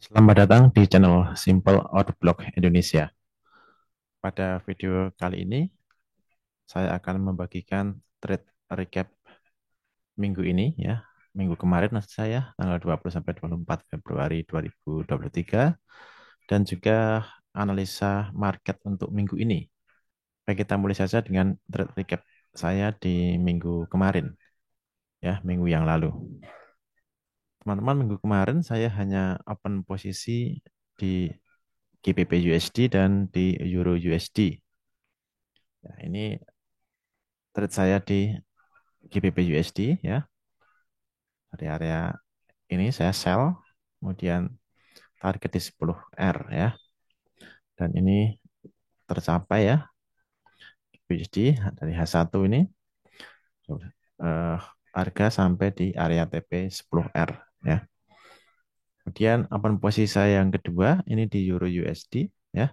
Selamat datang di channel Simple Order Block Indonesia. Pada video kali ini, saya akan membagikan trade recap minggu ini ya. Minggu kemarin maksud saya, tanggal 20 sampai 24 Februari 2023 dan juga analisa market untuk minggu ini. Baik, kita mulai saja dengan trade recap saya di minggu kemarin ya, minggu yang lalu. Teman-teman, minggu kemarin saya hanya open posisi di GBP USD dan di Euro USD. Ya, ini trade saya di GBP USD ya. Dari area ini saya sell, kemudian target di 10R ya. Dan ini tercapai ya, USD dari H1 ini eh, harga sampai di area TP 10R ya. Kemudian open posisi saya yang kedua ini di Euro USD ya.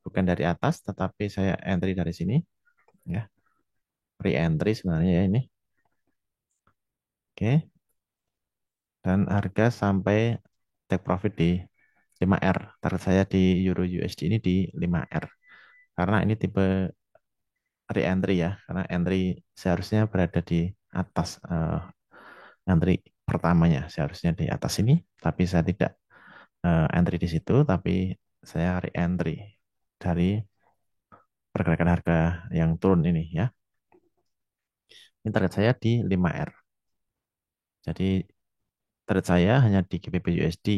Bukan dari atas tetapi saya entry dari sini ya. Re-entry sebenarnya ya ini. Oke, dan harga sampai take profit di 5R. Target saya di Euro USD ini di 5R. Karena ini tipe re-entry ya. Karena entry seharusnya berada di atas entry pertamanya. Seharusnya di atas ini. Tapi saya tidak entry di situ. Tapi saya re-entry dari pergerakan harga yang turun ini ya. Ini target saya di 5R. Jadi target saya hanya di GBP USD,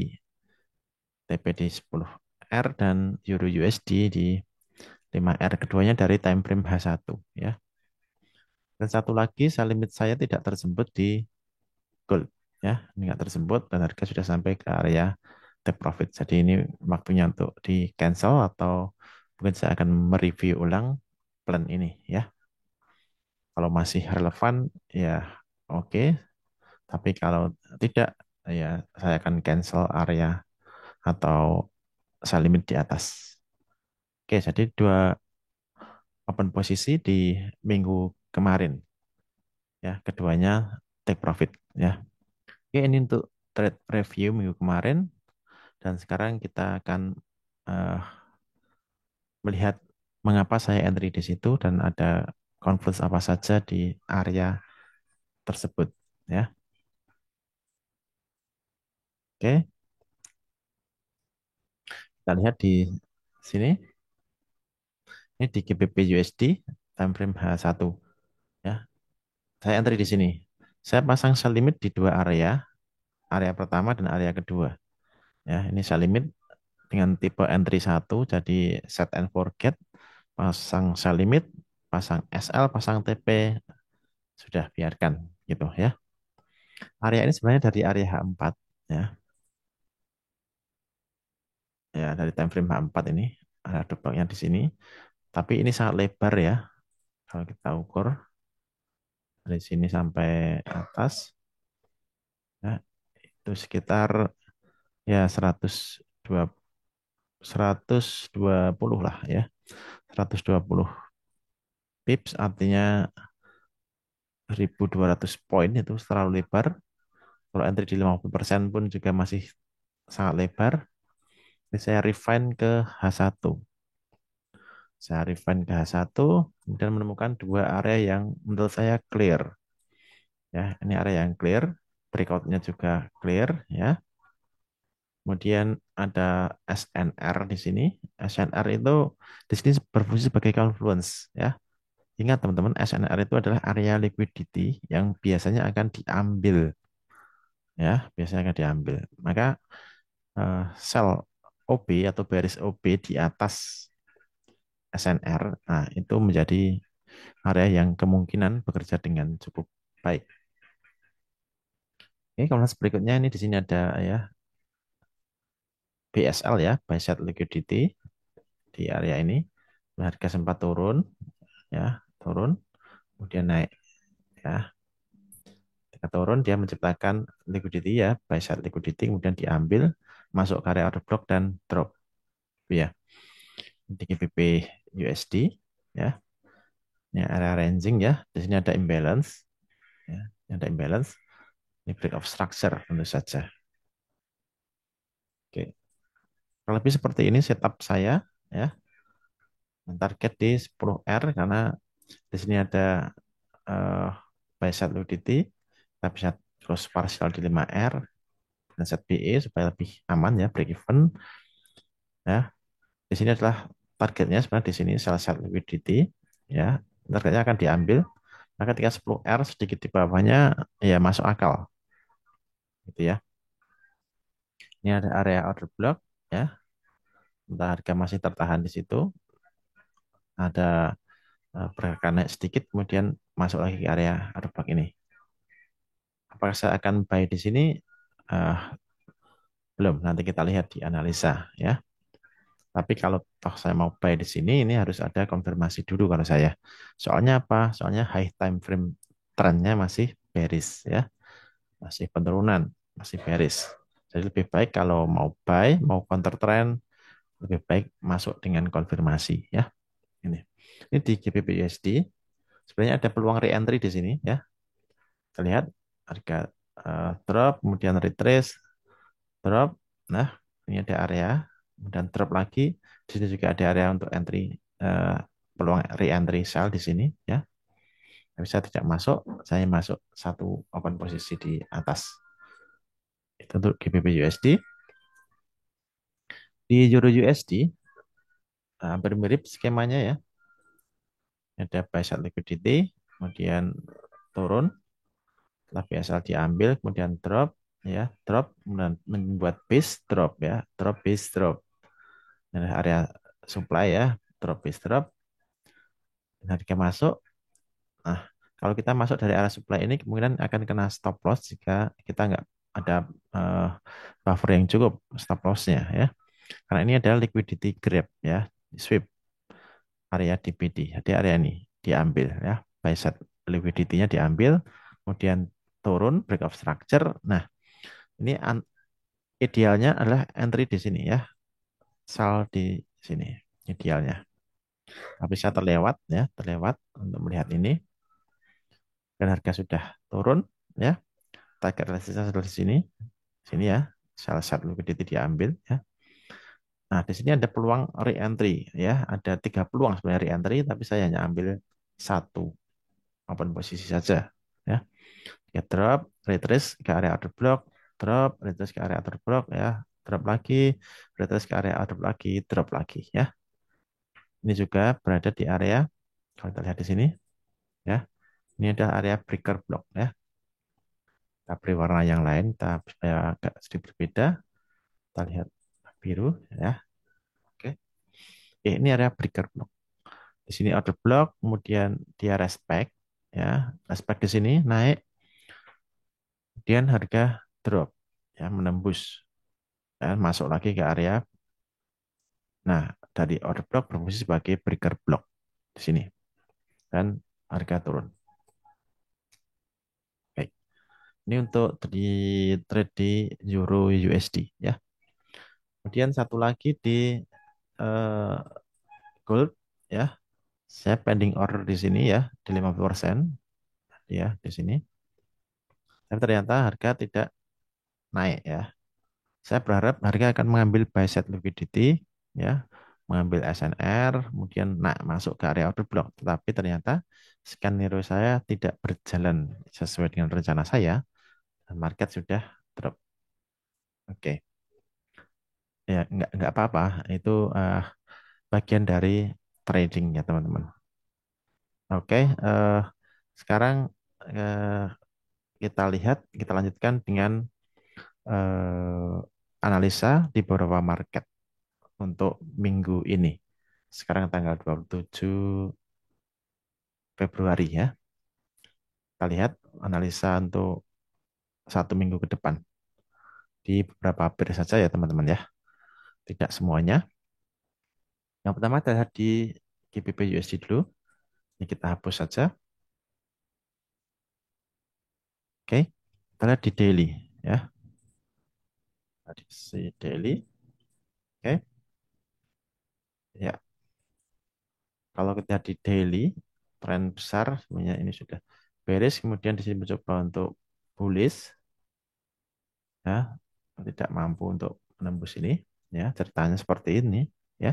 TP di 10R dan Euro USD di 5R. Keduanya dari time frame H1 ya. Dan satu lagi, sell limit saya tidak tersebut di gold ya. Ini nggak tersebut dan harga sudah sampai ke area take profit. Jadi ini waktunya untuk di cancel atau mungkin saya akan mereview ulang plan ini ya. Kalau masih relevan ya oke. Tapi kalau tidak ya saya akan cancel area atau sell limit di atas. Oke, jadi dua open posisi di minggu kemarin ya. Keduanya take profit ya. Oke, ini untuk trade review minggu kemarin dan sekarang kita akan eh, melihat mengapa saya entry di situ dan ada confluence apa saja di area tersebut ya. Oke, kita lihat di sini ini di GBP USD time frame H1 ya. Saya entry di sini. Saya pasang sell limit di dua area, area pertama dan area kedua. Ya, ini sell limit dengan tipe entry satu, jadi set and forget, pasang sell limit, pasang SL, pasang TP, sudah biarkan gitu ya. Area ini sebenarnya dari area H4 ya. Ya, dari time frame H4 ini ada depannya di sini. Tapi ini sangat lebar ya. Kalau kita ukur dari sini sampai atas ya, itu sekitar ya 120 lah ya. 120 pips artinya 1.200 poin itu terlalu lebar. Kalau entry di 50% pun juga masih sangat lebar. Jadi saya refine ke H1. Saya refine ke H1, kemudian menemukan dua area yang menurut saya clear. Ya, ini area yang clear, breakout-nya juga clear. Ya, kemudian ada SNR di sini. SNR itu di sini berfungsi sebagai confluence. Ya, ingat teman-teman, SNR itu adalah area liquidity yang biasanya akan diambil. Ya, biasanya akan diambil. Maka sell OB atau bearish OB di atas SNR, nah itu menjadi area yang kemungkinan bekerja dengan cukup baik. Oke, kemudian berikutnya ini di sini ada ya BSL ya, buy side liquidity di area ini. Harga sempat turun ya, turun, kemudian naik ya. Ketika turun dia menciptakan liquidity ya, buy side liquidity kemudian diambil masuk ke area order block dan drop ya. Di GBP USD ya. Ini area ranging ya. Di sini ada imbalance ya. Ini ada imbalance. Ini break of structure tentu saja. Oke, kurang lebih seperti ini setup saya ya. Target di 10R karena di sini ada buy side liquidity. Kita bisa terus partial di 5R dan set BE supaya lebih aman ya, break even ya. Di sini adalah targetnya sebenarnya di sini sell side liquidity ya. Targetnya akan diambil. Maka ketika 10R sedikit di bawahnya ya masuk akal gitu ya. Ini ada area order block ya. Entah harga masih tertahan di situ. Ada pergerakan naik sedikit kemudian masuk lagi ke area order block ini. Apakah saya akan buy di sini? Eh, belum. Nanti kita lihat di analisa ya. Tapi kalau toh saya mau buy di sini, ini harus ada konfirmasi dulu kalau saya. Soalnya apa? Soalnya high time frame trennya masih bearish ya, masih penurunan, masih bearish. Jadi lebih baik kalau mau buy, mau counter trend, lebih baik masuk dengan konfirmasi ya. Ini, ini di GBP USD. Sebenarnya ada peluang re-entry di sini ya. Kita lihat harga drop, kemudian retrace, drop. Nah, ini ada area, kemudian drop lagi. Di sini juga ada area untuk entry, eh, peluang re-entry sell di sini ya. Tapi saya tidak masuk, saya masuk satu open posisi di atas. Itu untuk GBP USD. Di Euro USD hampir mirip skemanya ya. Ada buy side liquidity, kemudian turun, setelah BSL diambil, kemudian drop, ya, drop, kemudian membuat base drop ya, drop base drop. Dan area supply ya, drop base drop, dan harga masuk. Nah, kalau kita masuk dari area supply ini kemungkinan akan kena stop loss jika kita nggak ada eh, buffer yang cukup stop lossnya ya. Karena ini adalah liquidity grab ya, sweep area DPD. Jadi area ini diambil ya, buy side liquidity-nya diambil, kemudian turun break of structure. Nah, ini idealnya adalah entry di sini ya, sell di sini idealnya. Tapi saya terlewat ya, terlewat untuk melihat ini dan harga sudah turun ya. Target resistance adalah di sini, sini ya. Salah satu liquidity diambil ya. Nah, di sini ada peluang re-entry ya. Ada 3 peluang sebenarnya re-entry, tapi saya hanya ambil satu open posisi saja ya. Ya drop, retrace ke area order block, drop, retrace ke area order block ya, drop lagi, retrace ke area order block lagi, drop lagi ya. Ini juga berada di area, kalau kita lihat di sini ya, ini ada area breaker block ya. Kita beri warna yang lain, kita supaya agak sedikit berbeda. Kita lihat biru ya. Oke. Ini area breaker block. Di sini order block, kemudian dia respect ya, respect di sini naik, kemudian harga drop ya, menembus dan masuk lagi ke area. Nah, dari order block berfungsi sebagai breaker block di sini dan harga turun. Baik. Ini untuk di trade di Euro USD ya. Kemudian satu lagi di eh, gold ya. Saya pending order di sini ya di 50% ya di sini. Tapi ternyata harga tidak naik ya. Saya berharap harga akan mengambil buy side liquidity ya, mengambil SNR, kemudian naik masuk ke area order block. Tetapi ternyata skenario saya tidak berjalan sesuai dengan rencana saya. Dan market sudah drop. Oke, ya nggak apa-apa. Itu bagian dari trading ya teman-teman. Oke, sekarang eh, kita lihat, kita lanjutkan dengan eh, analisa di beberapa market untuk minggu ini. Sekarang tanggal 27 Februari ya. Kita lihat analisa untuk 1 minggu ke depan. Di beberapa pair saja ya teman-teman ya. Tidak semuanya. Yang pertama adalah di GBP USD dulu. Ini kita hapus saja. Oke. Kita lihat di daily ya. Tadi si daily. Oke. Ya. Kalau kita di daily, tren besar sebenarnya ini sudah beres. Kemudian di sini mencoba untuk bullish ya, tidak mampu untuk menembus ini, ya ceritanya seperti ini, ya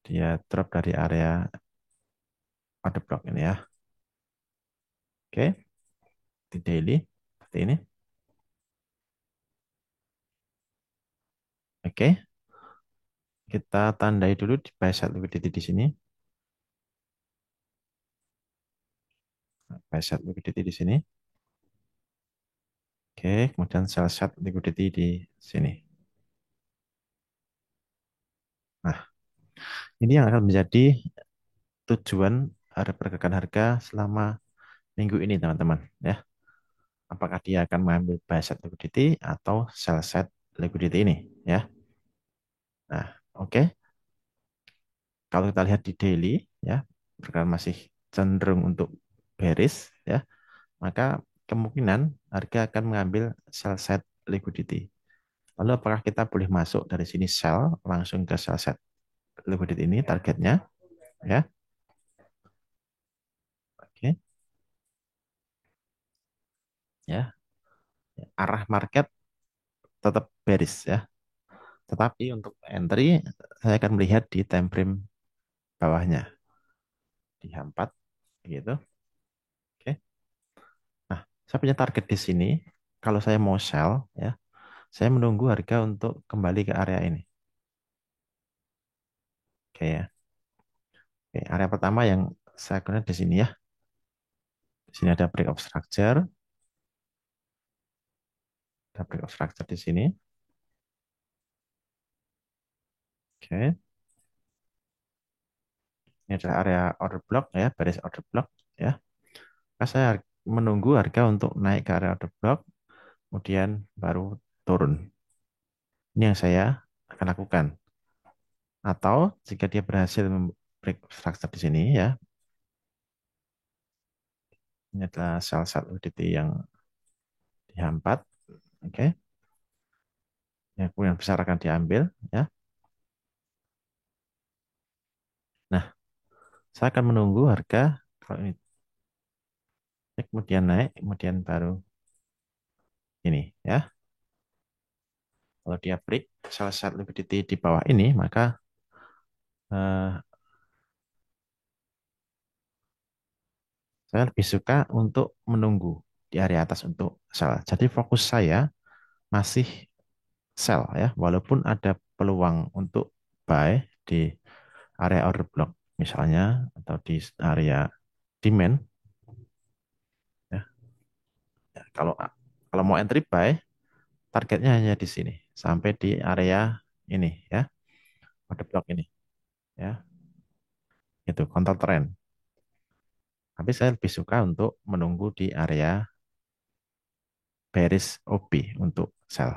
dia drop dari area order block ini ya. Oke, di daily seperti ini. Oke, kita tandai dulu di buy side liquidity di sini. Buy side liquidity di sini. Oke, kemudian sell side liquidity di sini. Nah, ini yang akan menjadi tujuan pergerakan harga selama minggu ini, teman-teman. Ya, apakah dia akan mengambil buy side liquidity atau sell side liquidity ini? Ya, nah, oke. Kalau kita lihat di daily, ya, pergerakan masih cenderung untuk bearish, ya, maka kemungkinan harga akan mengambil sell side liquidity. Lalu apakah kita boleh masuk dari sini sell langsung ke sell side liquidity ini targetnya, ya? Oke, ya. Arah market tetap bearish ya. Tetapi untuk entry saya akan melihat di time frame bawahnya di H4 gitu. Oke. Nah, saya punya target di sini. Kalau saya mau sell ya, saya menunggu harga untuk kembali ke area ini. Oke ya. Oke, area pertama yang saya gunakan di sini ya. Di sini ada break of structure, ada break of structure di sini. Oke, ini adalah area order block ya, baris order block ya. Maka saya menunggu harga untuk naik ke area order block, kemudian baru turun. Ini yang saya akan lakukan. Atau jika dia berhasil break structure di sini ya, ini adalah salah satu liquidity yang dihambat, oke, yang kemudian besar akan diambil ya. Nah, saya akan menunggu harga kalau ini kemudian naik, kemudian baru ini ya. Kalau dia break salah satu liquidity di bawah ini, maka eh, saya lebih suka untuk menunggu di area atas untuk sell. Jadi fokus saya masih sell ya, walaupun ada peluang untuk buy di area order block misalnya atau di area demand ya. Ya, kalau mau entry buy targetnya hanya di sini sampai di area ini ya, order block ini ya. Itu counter trend. Tapi saya lebih suka untuk menunggu di area bearish OP untuk sell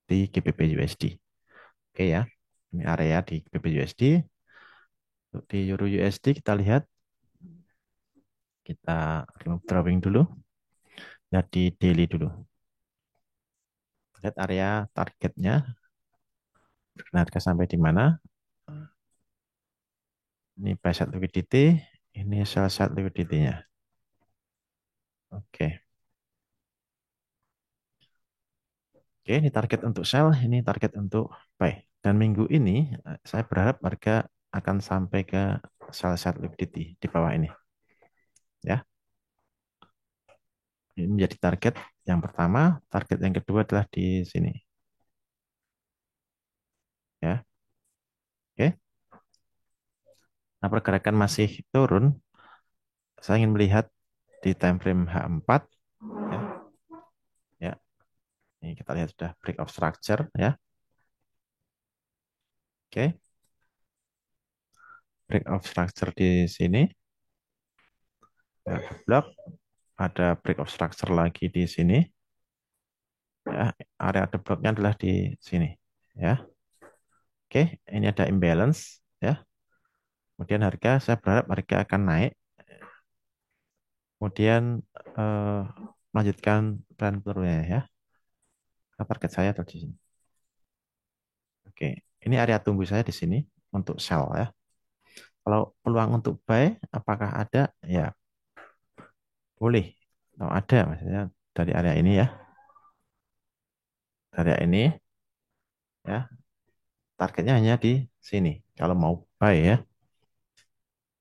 di GBP USD. Oke ya. Ini area di GBP USD. Untuk di Euro USD kita lihat, kita remove drawing dulu. Lihat di daily dulu. Lihat area targetnya, harga sampai di mana. Ini buy side liquidity, ini sell side liquidity-nya. Oke. Oke, ini target untuk sell, ini target untuk buy. Dan minggu ini saya berharap harga akan sampai ke sell side liquidity di bawah ini. Ya, ini menjadi target yang pertama. Target yang kedua adalah di sini. Ya, oke. Nah, pergerakan masih turun. Saya ingin melihat di time frame H4. Ya, ya. Ini kita lihat sudah break of structure. Ya, oke. Break of structure di sini. Ya, blok. Ada break of structure lagi di sini. Ya, area the blocknya adalah di sini. Ya, oke. Ini ada imbalance. Ya, kemudian harga saya berharap harga akan naik. Kemudian eh, melanjutkan tren turunnya ya. Nah, target saya ada di sini. Oke, ini area tunggu saya di sini untuk sell ya. Kalau peluang untuk buy, apakah ada? Ya, boleh. Kalau ada, maksudnya dari area ini ya, area ini. ya. Targetnya hanya di sini kalau mau buy ya.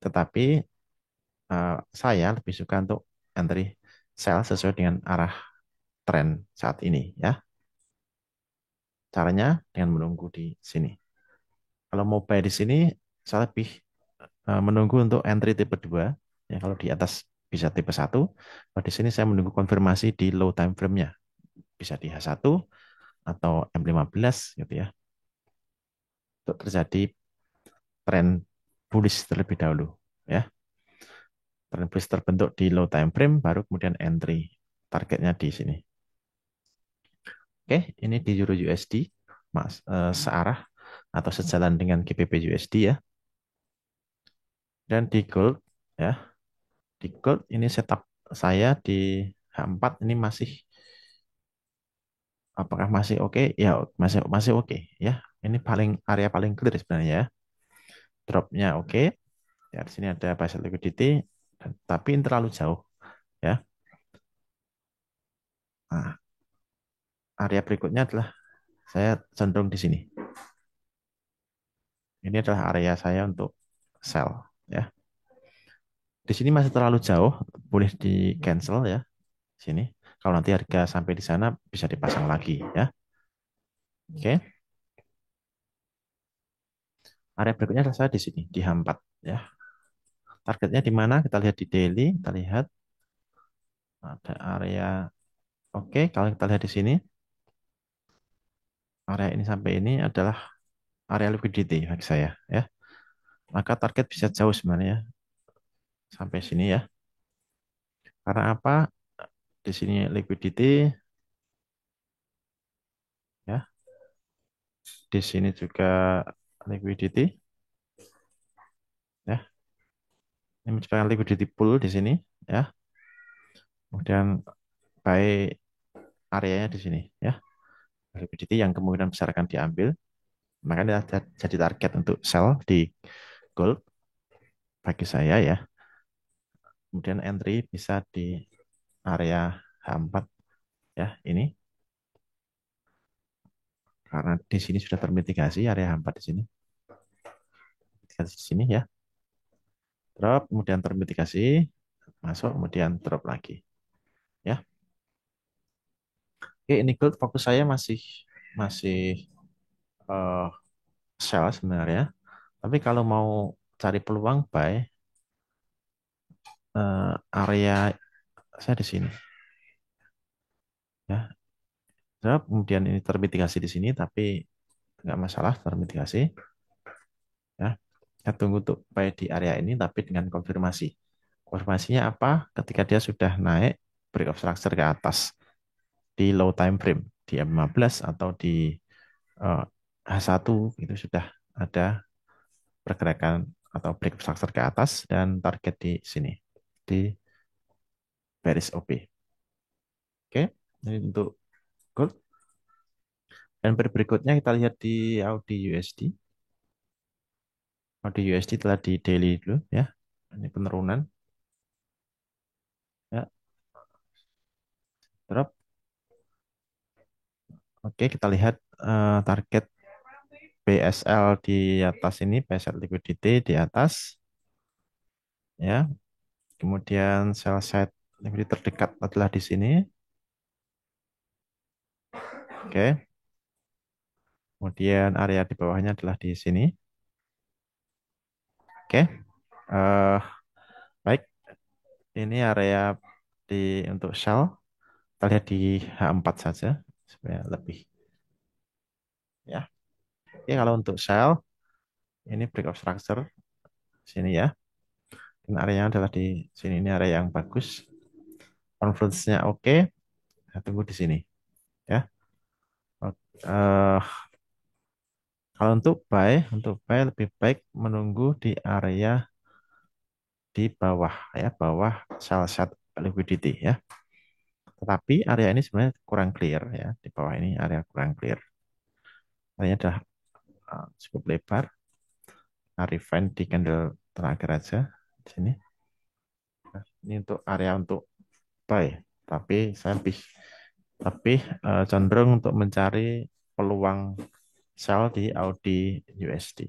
Tetapi saya lebih suka untuk entry sell sesuai dengan arah tren saat ini ya. Caranya dengan menunggu di sini. Kalau mau buy di sini, saya lebih menunggu untuk entry tipe 2. Ya, kalau di atas bisa tipe 1. Kalau di sini saya menunggu konfirmasi di low time frame-nya. Bisa di H1 atau M15 gitu ya. Untuk terjadi tren bullish terlebih dahulu. Ya, tren bullish terbentuk di low time frame, baru kemudian entry. Targetnya di sini. Oke, ini di Euro USD, Mas, searah atau sejalan dengan GBP USD ya. Dan di gold ya, di gold ini setup saya di H4 ini masih apakah masih oke? Ya, masih masih oke ya. Ini paling area paling clear sebenarnya ya. Dropnya oke. Ya, di sini ada basic liquidity tapi ini terlalu jauh ya. Nah, area berikutnya adalah saya cenderung di sini. Ini adalah area saya untuk sell ya. Di sini masih terlalu jauh, boleh di cancel ya. Sini. Kalau nanti harga sampai di sana bisa dipasang lagi ya. Oke. Area berikutnya adalah saya di sini di H4 ya. Targetnya di mana? Kita lihat di daily, kita lihat ada area oke, kalau kita lihat di sini area ini sampai ini adalah area liquidity bagi saya ya. Maka target bisa jauh sebenarnya sampai sini ya. Karena apa? Di sini liquidity ya. Di sini juga liquidity ya. Ini menciptakan liquidity pool di sini ya. Kemudian buy areanya di sini ya. Liquidity yang kemungkinan besar akan diambil. Makanya jadi target untuk sell di gold bagi saya ya. Kemudian entry bisa di area H4 ya ini. Karena di sini sudah termitigasi area H4 di sini. Di sini ya. Drop, kemudian termitigasi, masuk, kemudian drop lagi. Ya. Oke, ini gold fokus saya masih masih eh, sell sebenarnya. Tapi kalau mau cari peluang buy, area saya di sini. Ya, drop, kemudian ini termitigasi di sini, tapi nggak masalah termitigasi. Ya, kita tunggu untuk buy di area ini, tapi dengan konfirmasi. Konfirmasinya apa? Ketika dia sudah naik break of structure ke atas di low time frame di M15 atau di eh, H1 itu sudah ada pergerakan atau break of structure ke atas dan target di sini di bearish OP. Oke, ini untuk gold. Dan berikutnya kita lihat di Audi USD. Audi USD telah di daily dulu ya. Ini penurunan ya, drop. Oke, kita lihat target BSL di atas ini, BSL liquidity di atas ya. Kemudian sell side liquidity terdekat adalah di sini. Oke. Kemudian area di bawahnya adalah di sini. Oke. Eh, baik, ini area di untuk shell. Kita lihat di H4 saja supaya lebih ya. Oke, kalau untuk shell ini break of structure sini ya. Dan areanya adalah di sini, ini area yang bagus. Conference-nya oke. Saya tunggu di sini ya. Eh, kalau untuk buy lebih baik menunggu di area di bawah ya, bawah sell side liquidity ya. Tetapi area ini sebenarnya kurang clear ya. Di bawah ini area kurang clear. Areanya adalah cukup lebar. Nah, refine di candle terakhir aja di sini. Nah, ini untuk area untuk buy. Tapi saya lebih cenderung untuk mencari peluang sell di Audi USD.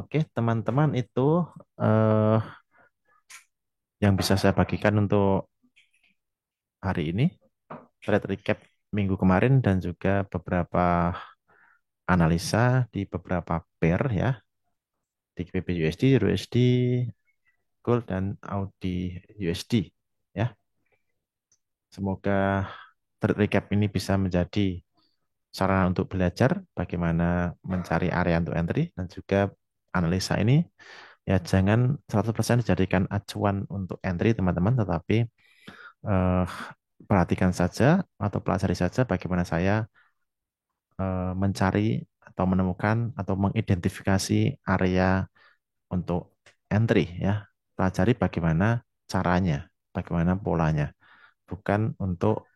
Oke, teman-teman itu eh, yang bisa saya bagikan untuk hari ini. Trade recap minggu kemarin dan juga beberapa analisa di beberapa pair ya, di GBP USD, Euro USD, Gold dan Audi USD ya. Semoga trade recap ini bisa menjadi sarana untuk belajar bagaimana mencari area untuk entry dan juga analisa ini ya jangan 100% dijadikan acuan untuk entry teman-teman, tetapi eh, perhatikan saja atau pelajari saja bagaimana saya mencari atau menemukan atau mengidentifikasi area untuk entry ya. Pelajari bagaimana caranya, bagaimana polanya, bukan untuk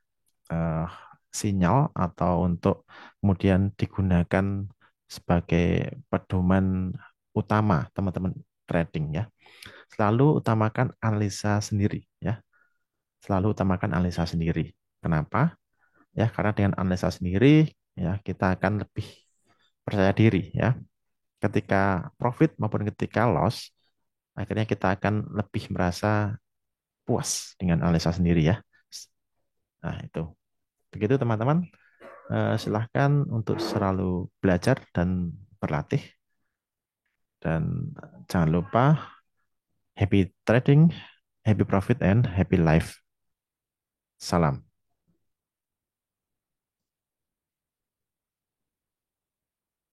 eh, sinyal atau untuk kemudian digunakan sebagai pedoman utama teman-teman trading ya. Selalu utamakan analisa sendiri ya. Selalu utamakan analisa sendiri. Kenapa? Ya, karena dengan analisa sendiri ya kita akan lebih percaya diri ya. Ketika profit maupun ketika loss, akhirnya kita akan lebih merasa puas dengan analisa sendiri ya. Nah, itu. Begitu teman-teman. Silahkan untuk selalu belajar dan berlatih. Dan jangan lupa happy trading, happy profit, and happy life. Salam.